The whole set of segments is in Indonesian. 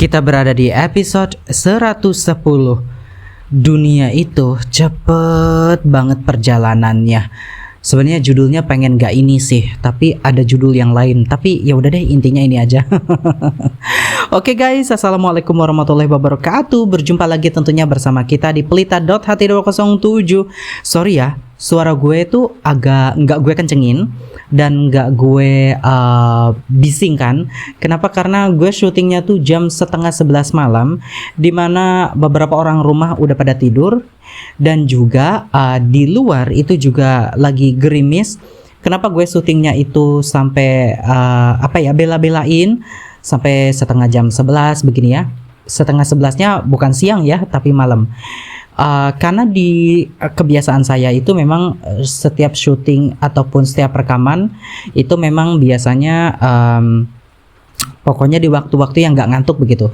Kita berada di episode 110. Dunia itu cepet banget perjalanannya. Sebenarnya judulnya pengen gak ini sih, tapi ada judul yang lain. Tapi ya udah deh, intinya ini aja. Oke guys, assalamualaikum warahmatullahi wabarakatuh. Berjumpa lagi tentunya bersama kita di Pelita.ht207. Sorry ya, suara gue tuh agak nggak gue kencengin dan nggak gue bising kan. Kenapa? Karena gue syutingnya tuh jam setengah 11 malam, dimana beberapa orang rumah udah pada tidur. Dan juga di luar itu juga lagi gerimis. Kenapa gue syutingnya itu sampai bela-belain sampai setengah jam 11 begini ya. Setengah 11-nya bukan siang ya, tapi malam. Karena di kebiasaan saya itu memang setiap syuting ataupun setiap rekaman itu memang biasanya pokoknya di waktu-waktu yang nggak ngantuk begitu.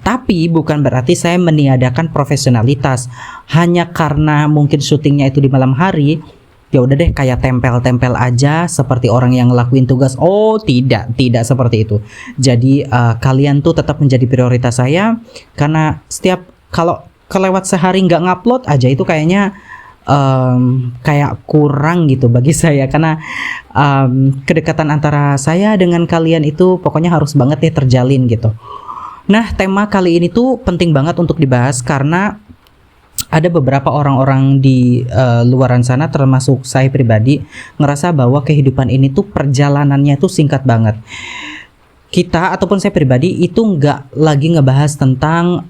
Tapi bukan berarti saya meniadakan profesionalitas. Hanya karena mungkin syutingnya itu di malam hari, ya udah deh kayak tempel-tempel aja seperti orang yang ngelakuin tugas. Oh tidak seperti itu. Jadi kalian tuh tetap menjadi prioritas saya. Karena setiap kalau kelewat sehari nggak ngupload aja itu kayaknya kayak kurang gitu bagi saya. Karena kedekatan antara saya dengan kalian itu pokoknya harus banget ya terjalin gitu. Nah, tema kali ini tuh penting banget untuk dibahas karena ada beberapa orang-orang di luaran sana termasuk saya pribadi ngerasa bahwa kehidupan ini tuh perjalanannya tuh singkat banget. Kita ataupun saya pribadi itu nggak lagi ngebahas tentang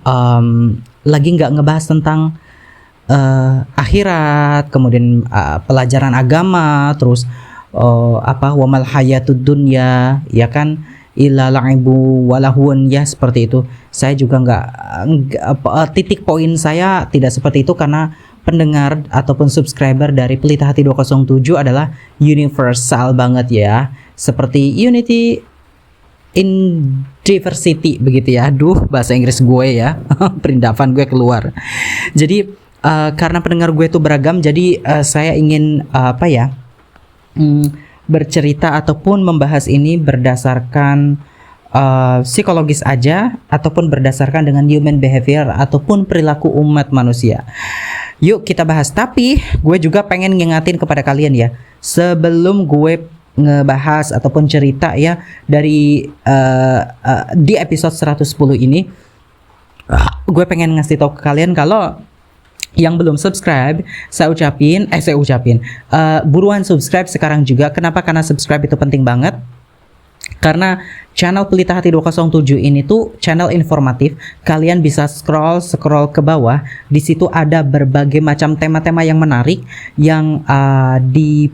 akhirat, kemudian pelajaran agama, terus wamal hayatud dunya, ya kan, illa la'ibu walahun, ya seperti itu. Saya juga titik poin saya tidak seperti itu karena pendengar ataupun subscriber dari Pelita Hati 207 adalah universal banget ya, seperti unity in diversity begitu ya. Aduh, bahasa Inggris gue ya. Perindavan gue keluar. Jadi karena pendengar gue itu beragam, jadi saya ingin bercerita ataupun membahas ini berdasarkan psikologis aja ataupun berdasarkan dengan human behavior ataupun perilaku umat manusia. Yuk kita bahas. Tapi gue juga pengen ngingatin kepada kalian ya, sebelum gue ngebahas ataupun cerita ya dari di episode 110 ini, gue pengen ngasih tahu ke kalian kalau yang belum subscribe, saya ucapin buruan subscribe sekarang juga. Kenapa? Karena subscribe itu penting banget. Karena channel Pelita Hati 207 ini tuh channel informatif. Kalian bisa scroll ke bawah. Di situ ada berbagai macam tema-tema yang menarik yang di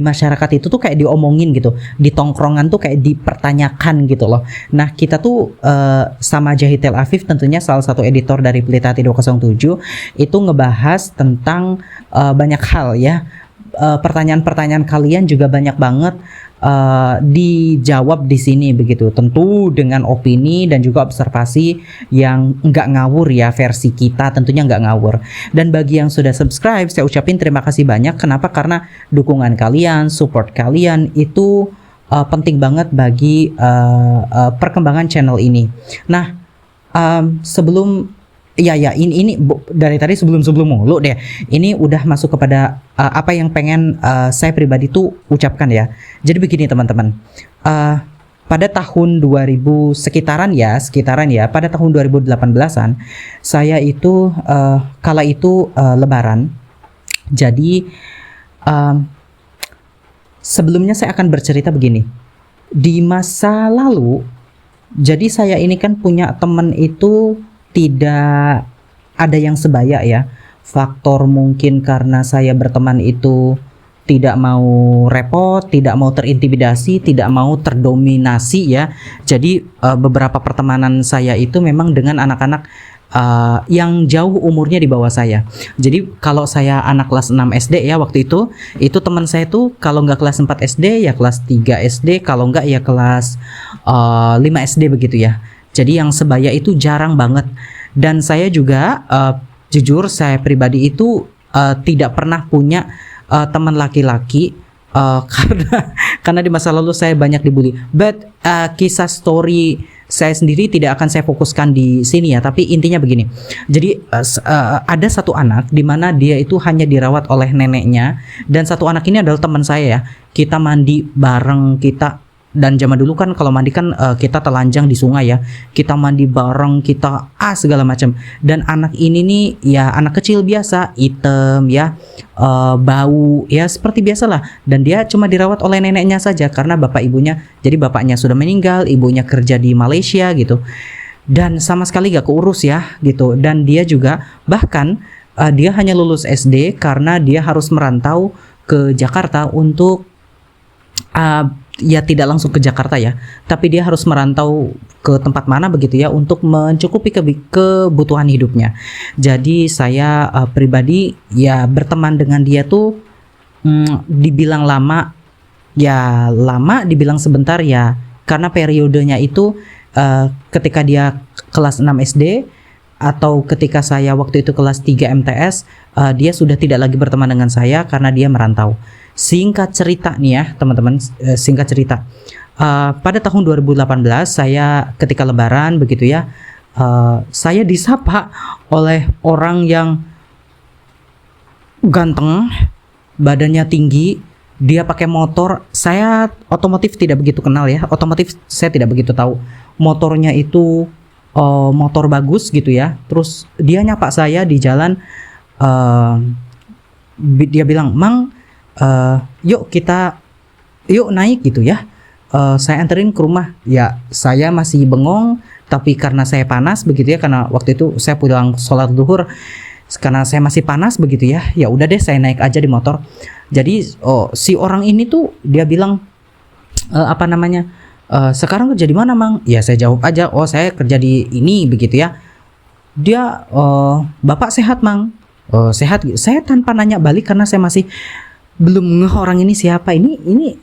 masyarakat itu tuh kayak diomongin gitu. Di tongkrongan tuh kayak dipertanyakan gitu loh. Nah, kita tuh sama Jahitel Afif, tentunya salah satu editor dari Pelita Hati 207, itu ngebahas tentang banyak hal ya. Pertanyaan-pertanyaan kalian juga banyak banget dijawab di sini begitu, tentu dengan opini dan juga observasi yang nggak ngawur ya, versi kita tentunya nggak ngawur. Dan bagi yang sudah subscribe, saya ucapin terima kasih banyak. Kenapa? Karena dukungan kalian, support kalian itu penting banget bagi perkembangan channel ini. Nah, sebelum ini dari tadi sebelum mulu deh. Ini udah masuk kepada apa yang pengen saya pribadi tuh ucapkan ya. Jadi begini teman-teman. Pada tahun 2000 sekitaran ya, pada tahun 2018-an saya itu kala itu lebaran. Jadi sebelumnya saya akan bercerita begini. Di masa lalu, jadi saya ini kan punya teman itu tidak ada yang sebaya ya. Faktor mungkin karena saya berteman itu tidak mau repot, tidak mau terintimidasi, tidak mau terdominasi ya. Jadi beberapa pertemanan saya itu memang dengan anak-anak yang jauh umurnya di bawah saya. Jadi kalau saya anak kelas 6 SD ya waktu itu teman saya tuh kalau nggak kelas 4 SD ya kelas 3 SD, kalau nggak ya kelas 5 SD begitu ya. Jadi yang sebaya itu jarang banget. Dan saya juga jujur saya pribadi itu tidak pernah punya teman laki-laki Karena di masa lalu saya banyak dibully. But kisah story saya sendiri tidak akan saya fokuskan di sini ya, tapi intinya begini. Jadi ada satu anak di mana dia itu hanya dirawat oleh neneknya, dan satu anak ini adalah teman saya ya. Kita mandi bareng, dan zaman dulu kan kalau mandi kan kita telanjang di sungai ya. Kita mandi bareng, kita segala macam. Dan anak ini nih ya anak kecil biasa, hitam ya, bau ya seperti biasalah. Dan dia cuma dirawat oleh neneknya saja karena bapak ibunya, jadi bapaknya sudah meninggal, ibunya kerja di Malaysia gitu. Dan sama sekali gak keurus ya gitu. Dan dia juga bahkan dia hanya lulus SD karena dia harus merantau ke Jakarta untuk ya tidak langsung ke Jakarta ya, tapi dia harus merantau ke tempat mana begitu ya untuk mencukupi kebutuhan hidupnya. Jadi saya pribadi ya berteman dengan dia tuh dibilang lama, ya lama, dibilang sebentar ya, karena periodenya itu ketika dia kelas 6 SD atau ketika saya waktu itu kelas 3 MTS, dia sudah tidak lagi berteman dengan saya karena dia merantau. Singkat cerita nih ya teman-teman, singkat cerita, pada tahun 2018 saya ketika lebaran begitu ya, saya disapa oleh orang yang ganteng, badannya tinggi, dia pakai motor. Saya otomotif tidak begitu kenal ya, otomotif saya tidak begitu tahu. Motornya itu motor bagus gitu ya. Terus dia nyapa saya di jalan, dia bilang, "Mang, yuk naik gitu ya, saya anterin ke rumah." Ya saya masih bengong, tapi karena saya panas begitu ya, karena waktu itu saya pulang sholat duhur, karena saya masih panas begitu ya, ya udah deh saya naik aja di motor. Jadi si orang ini tuh dia bilang sekarang kerja di mana Mang? Ya saya jawab aja, oh saya kerja di ini begitu ya. Dia Bapak sehat Mang? Sehat. Saya tanpa nanya balik karena saya masih belum ngeh orang ini siapa. Ini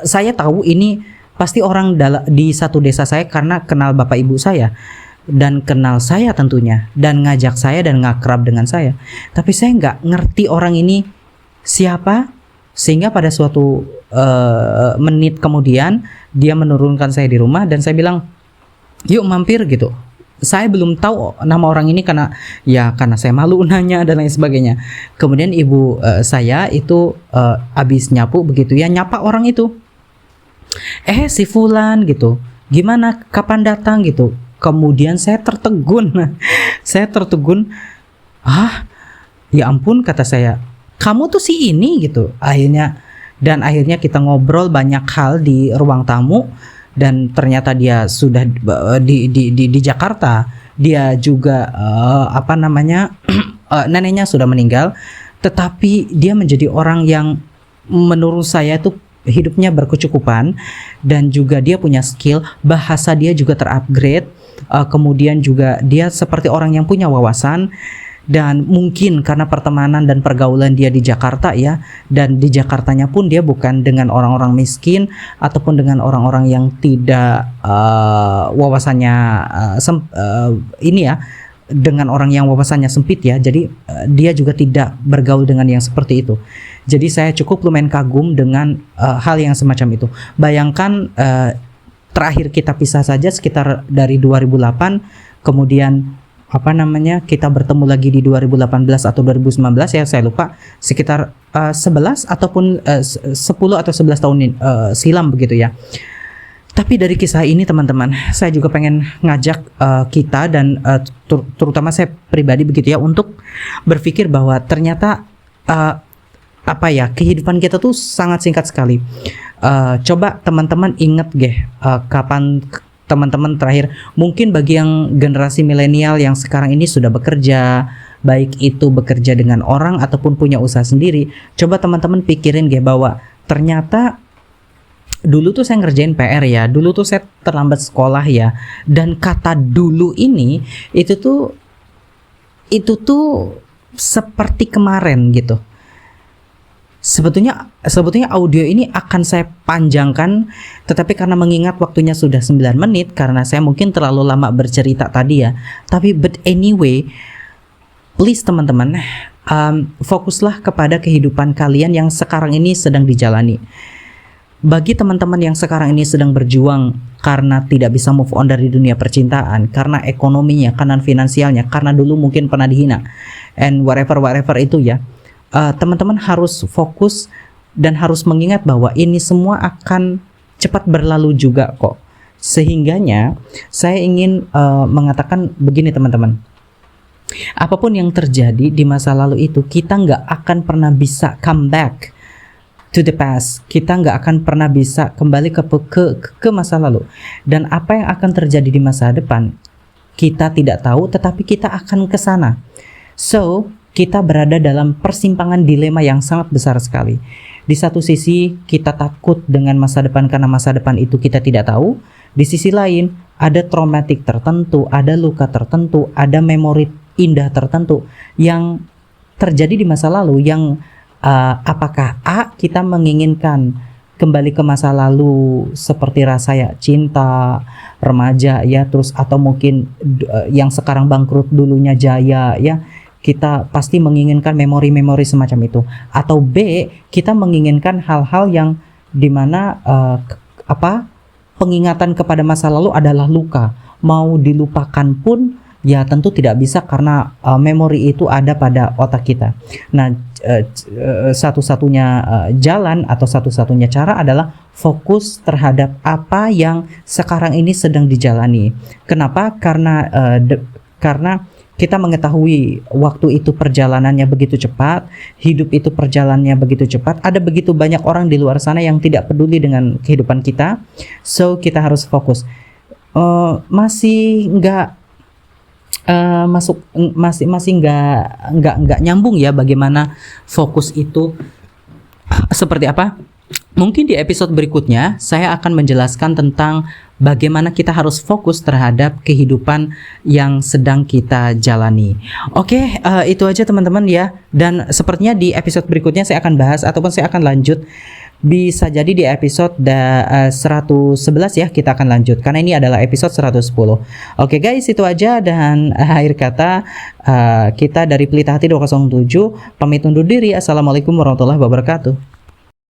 saya tahu ini pasti orang di satu desa saya karena kenal bapak ibu saya dan kenal saya tentunya dan ngajak saya dan ngakrab dengan saya. Tapi saya nggak ngerti orang ini siapa, sehingga pada suatu menit kemudian dia menurunkan saya di rumah dan saya bilang, "Yuk mampir" gitu. Saya belum tahu nama orang ini karena saya malu nanya dan lain sebagainya. Kemudian ibu saya itu habis nyapu begitu ya, nyapa orang itu. Si Fulan gitu. Gimana, kapan datang gitu. Kemudian saya tertegun. Saya tertegun. Ya ampun kata saya. Kamu tuh si ini gitu. Akhirnya kita ngobrol banyak hal di ruang tamu. Dan ternyata dia sudah di Jakarta. Dia juga neneknya sudah meninggal, tetapi dia menjadi orang yang menurut saya itu hidupnya berkecukupan, dan juga dia punya skill, bahasa dia juga terupgrade, kemudian juga dia seperti orang yang punya wawasan. Dan mungkin karena pertemanan dan pergaulan dia di Jakarta ya, dan di Jakartanya pun dia bukan dengan orang-orang miskin ataupun dengan orang-orang yang tidak wawasannya dengan orang yang wawasannya sempit ya. Jadi dia juga tidak bergaul dengan yang seperti itu. Jadi saya cukup lumayan kagum dengan hal yang semacam itu. Bayangkan terakhir kita pisah saja sekitar dari 2008, kemudian kita bertemu lagi di 2018 atau 2019 ya, saya lupa, sekitar 11 ataupun 10 atau 11 tahun silam begitu ya. Tapi dari kisah ini teman-teman, saya juga pengen ngajak kita dan terutama saya pribadi begitu ya, untuk berpikir bahwa ternyata kehidupan kita tuh sangat singkat sekali. Coba teman-teman ingat kapan teman-teman terakhir, mungkin bagi yang generasi milenial yang sekarang ini sudah bekerja, baik itu bekerja dengan orang ataupun punya usaha sendiri, coba teman-teman pikirin bahwa ternyata dulu tuh saya ngerjain PR ya, dulu tuh saya terlambat sekolah ya, dan kata dulu ini itu tuh seperti kemarin gitu. Sebetulnya audio ini akan saya panjangkan, tetapi karena mengingat waktunya sudah 9 menit, karena saya mungkin terlalu lama bercerita tadi ya. Tapi but anyway, please teman-teman, fokuslah kepada kehidupan kalian yang sekarang ini sedang dijalani. Bagi teman-teman yang sekarang ini sedang berjuang karena tidak bisa move on dari dunia percintaan, karena ekonominya, karena finansialnya, karena dulu mungkin pernah dihina, and whatever itu ya, teman-teman harus fokus dan harus mengingat bahwa ini semua akan cepat berlalu juga kok. Sehingganya saya ingin mengatakan begini teman-teman, apapun yang terjadi di masa lalu itu, kita nggak akan pernah bisa come back to the past. Kita nggak akan pernah bisa kembali ke masa lalu. Dan apa yang akan terjadi di masa depan, kita tidak tahu, tetapi kita akan ke sana. So, kita berada dalam persimpangan dilema yang sangat besar sekali. Di satu sisi, kita takut dengan masa depan karena masa depan itu kita tidak tahu. Di sisi lain, ada traumatik tertentu, ada luka tertentu, ada memori indah tertentu yang terjadi di masa lalu yang apakah kita menginginkan kembali ke masa lalu seperti rasa ya cinta remaja ya, terus atau mungkin yang sekarang bangkrut dulunya jaya ya, kita pasti menginginkan memori-memori semacam itu. Atau B, kita menginginkan hal-hal yang dimana pengingatan kepada masa lalu adalah luka, mau dilupakan pun ya tentu tidak bisa karena memori itu ada pada otak kita. Nah, satu-satunya jalan atau satu-satunya cara adalah fokus terhadap apa yang sekarang ini sedang dijalani. Kenapa? Karena kita mengetahui waktu itu perjalanannya begitu cepat, hidup itu perjalanannya begitu cepat. Ada begitu banyak orang di luar sana yang tidak peduli dengan kehidupan kita. So kita harus fokus. Masih nggak masih nggak nyambung ya bagaimana fokus itu seperti apa? Mungkin di episode berikutnya saya akan menjelaskan tentang bagaimana kita harus fokus terhadap kehidupan yang sedang kita jalani. Oke, itu aja teman-teman ya. Dan sepertinya di episode berikutnya saya akan bahas ataupun saya akan lanjut. Bisa jadi di episode 111 ya kita akan lanjut, karena ini adalah episode 110. Oke guys, itu aja, dan akhir kata kita dari Pelita Hati 207 pamit undur diri. Assalamualaikum warahmatullahi wabarakatuh.